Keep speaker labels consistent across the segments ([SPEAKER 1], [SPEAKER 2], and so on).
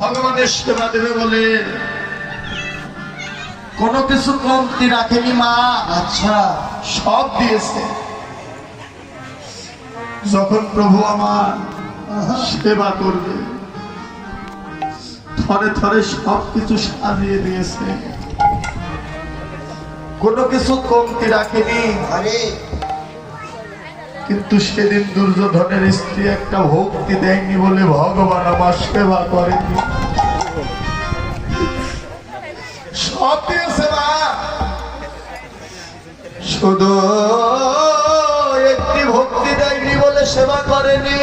[SPEAKER 1] ভগবানের সেবা দেবে বলে কোনো কিছু কমতি রাখেনি মা।
[SPEAKER 2] আচ্ছা,
[SPEAKER 1] সব দিয়েছে। যখন প্রভু আমার সেবা করবে থরে থরে সবকিছু সাজিয়ে দিয়েছে, কোনো কিছু কমতি রাখেনি।
[SPEAKER 2] আরে
[SPEAKER 1] কিন্তু সেদিন দুর্যোধনের স্ত্রী একটা ভক্তি দেয়নি বলে ভগবান আমার সেবা করেনি। সব দিয়েছে মা, শুধু একটি ভক্তি দেয়নি বলে সেবা করেনি।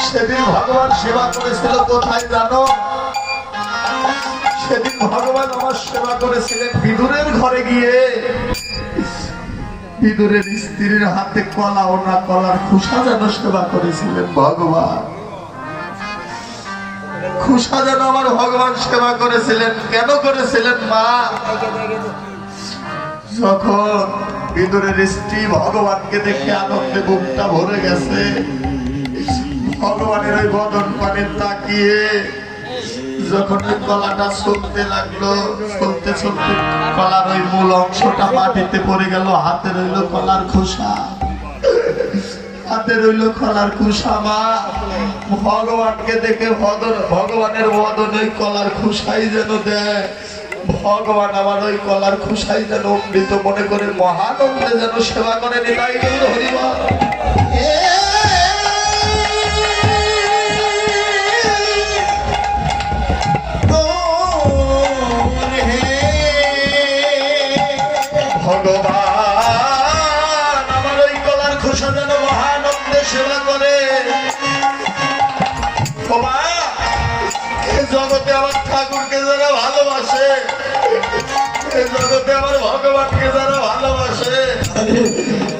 [SPEAKER 1] সেদিন ভগবান সেবা করেছিল কোথায় জানো? সেদিন ভগবান আমার সেবা করেছিলেন বিদুরের ঘরে গিয়ে। বিদুরের স্ত্রীর হাতে কলা ও না কলার খুশা যেন সেবা করেছিলেন ভগবান। খুশা যেন আমার ভগবান সেবা করেছিলেন। কেন করেছিলেন মা? যখন বিদুরের স্ত্রী ভগবানকে দেখে আনন্দে বুকটা ভরে গেছে, ভগবানের ওই বদন পানে তাকিয়ে যখন ওই কলাটা চলতে লাগলো, চলতে চলতে কলার ওই মূল অংশটা মাটিতে পড়ে গেল। হাতে রইল কলার খোসা, হাতে রইল কলার খোসা। মা ভগবানকে দেখে ভগবানের বদন ওই কলার খোসাই যেন দেয়। ভগবান আমার ওই কলার খোসাই যেন অমৃত মনে করে মহানন্দে যেন সেবা করে নিতাই গৌর হরিবল। ভগবান আমার ওই কলার খোসা যেন মহানন্দে সেবা করে। এই জগতে আমার ঠাকুরকে যারা ভালোবাসে, এই জগতে আমার ভগবানকে যারা ভালোবাসে,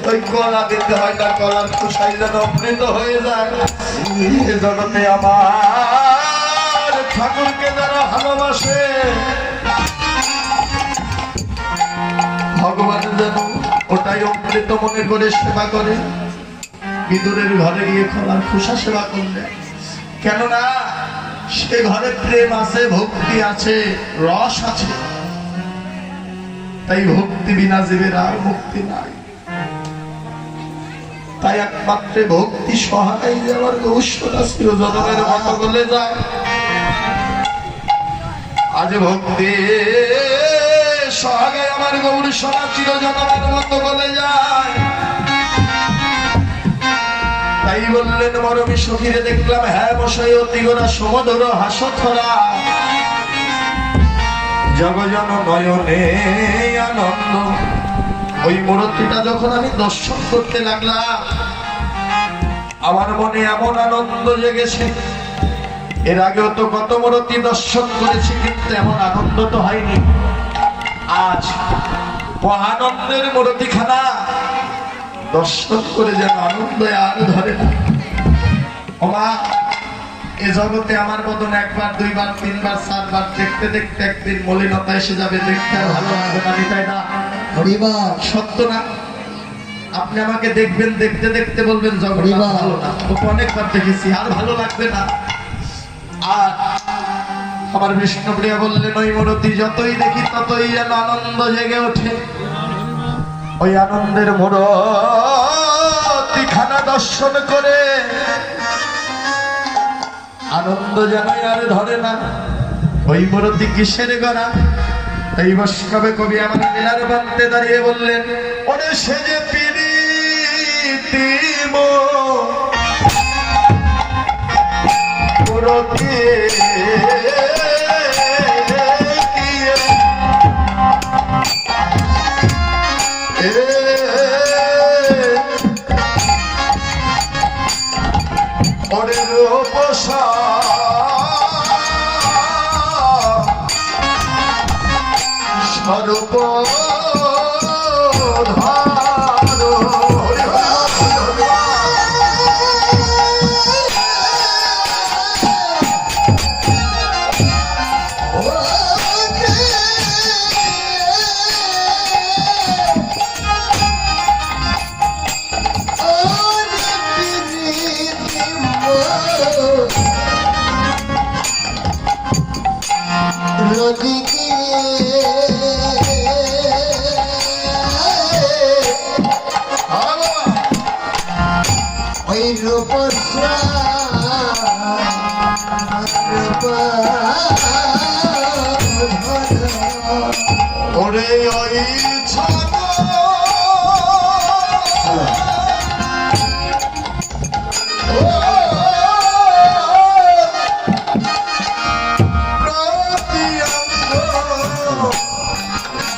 [SPEAKER 1] ওই কলা দিতে হয় না, কলার খোসাই যেন অমৃত হয়ে যায়। এই জগতে আমার ঠাকুরকে যারা ভালোবাসে, ভগবান যেন ওটাই অমৃত মনে করে সেবা করে। বিদুরের ঘরে গিয়ে কলার খোসা সেবা করলে, কেননা সে ঘরে প্রেম আছে, ভক্তি আছে, রস আছে। তাই ভক্তি বিনা জীবের আর মুক্তি নাই। তাই একমাত্র ভক্তি সহায় যাওয়ার গৌষ্ঠটা ছিল জনমের মতো বলে যায়। আজ ভক্তি সহায় আমার গৌরী সোনা চির জনমের মতো বলে যায়। তাই বললেন মরমী সখীরে দেখলাম, হ্যাঁ বসয় অতিগোরা সমধর হাসথরা, জগজন নয়নে আনন্দ। ওই মূর্তিটা যখন আমি দর্শন করতে লাগলাম, আমার মনে এমন আনন্দ জেগেছে। এর আগেও তো কত মূর্তি দর্শন করেছি, কিন্তু এমন আনন্দ তো হয়নি। আজ মহানন্দের মূর্তিখানা দর্শন করে যেন আনন্দ আর ধরে না। ওমা, এ জগতে আমার মতন একবার, দুইবার, তিনবার, চারবার দেখতে দেখতে একদিন মলিনতা এসে যাবে। দেখতে আর ভালো লাগবে না, তাই না? সত্য না? আপনি আমাকে দেখবেন, দেখতে দেখতে বলবেন জগৎ ভালো না। ওকে অনেকবার দেখেছি, আর ভালো লাগবে না। আর আমার বিষ্ণুপ্রিয়া বললেন, ওই মূর্তি যতই দেখি ততই যেন আনন্দ জেগে ওঠে। ওই আনন্দের মূর্তিখানা দর্শন করে আনন্দ যেন আর ধরে না। ওই মূর্তি কিসের গড়া? এই বৈষ্ণবে কবি আমার লীলার বান্তে দাঁড়িয়ে বললেন, ওরে সে যে প্রীতিম মূর্তি স্বরূপ
[SPEAKER 2] ওই রূপ
[SPEAKER 1] ওরে ওই ছাগল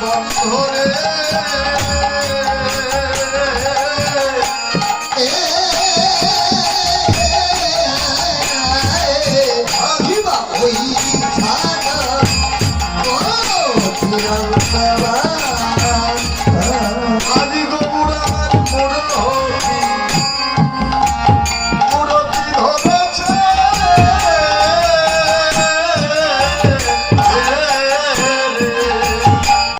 [SPEAKER 1] বন্ধরে
[SPEAKER 2] ওই ছাড়া
[SPEAKER 1] আদি গৌরার মুরতি মুরতি ধরেছে